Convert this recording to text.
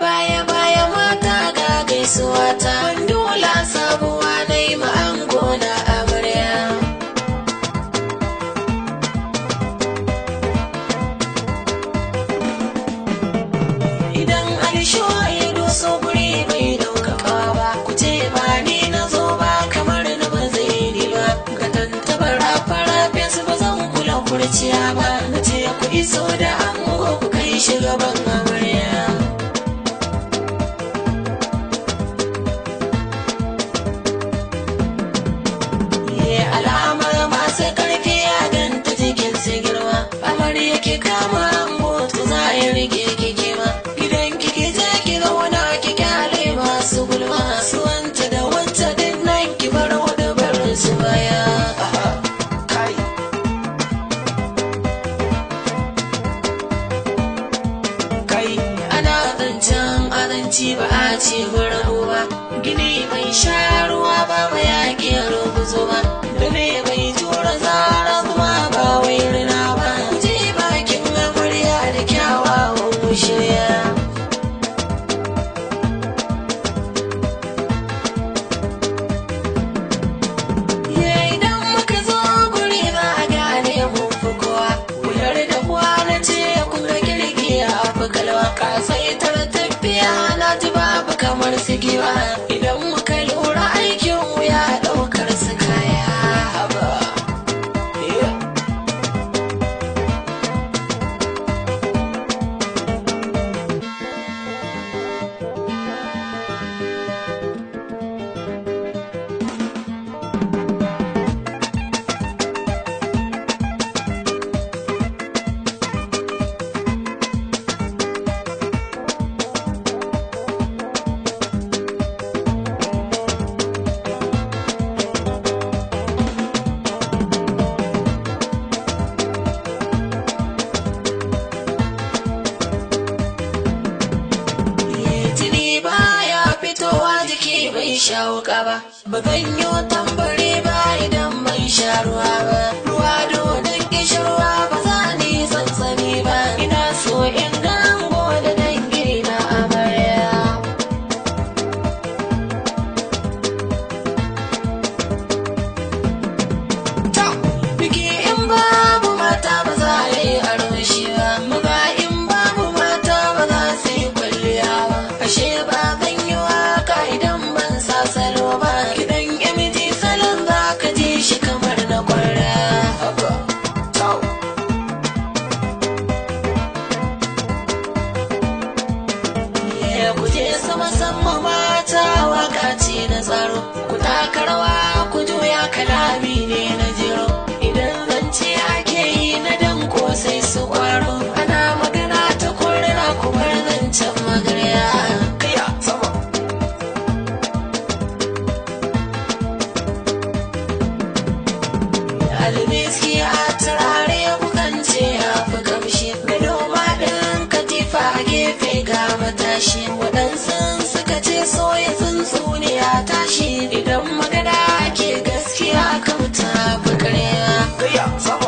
Baya baya mata ga gaisuwa ta Mandula sabuwa nai ma ango na Amarya. Idan Ali Show ya doso guri bai dauka ba, ku ce ba ni na zo ba kamar na ba zai ni ba. Ga tantabara fara fes ba zan kula kurciya ba, na ce ku iso da ango ku kai shi gaban Amarya. Amarya ke kama ango to za a rike kike ma gidan kike je ki zauna ki kyale masu gulma su wanta da wanta din nan ki bar wada barin su baya. Kai kai ana zancen azanci ba a ce gurgu ba, gini bai sha ruwa ba ba ya ke ruguzo ba, da ne bai tura zara zuma ba wai rina ba. Shirya idan muka zo guri za a gane mun fi kowa, wuyar da kuwa na ce kun ga kirki a fakalwa kasai tara tafiya na ji babu kamar su giwa, idan muka lura aikin wuya ɗaukar su kaya haba. Shawuka ba zan yi tambari ba idan bai sha ruwa ba, ruwa dodon kishirwa ba za ni sansani ba, ina so in ga ango da dangi na Amarya. Biki in babu mata ba za a yi armashi ba, maza in babu mata ba za su yi kwalliya ba, ashe ba zan yi waka idan salo ba, gidan yamiji salon za ka ji shi kamar na kwarra. Ku je sama mata waka ce na tsaro, ku taka rawa ku juya kalami ne na jiro, idan zance ake yi na danko sai su kwaro, ana magana ta kurra ku bar zancen magarya. Kaya sama almiski a turare kukan ce ya fi kamshi, gado maɗin katifa a gefe ga matashi, waɗansu suka ce soya tsuntsu ne ya tashi, idan magana ke gaskiya kan ta fi ƙarya.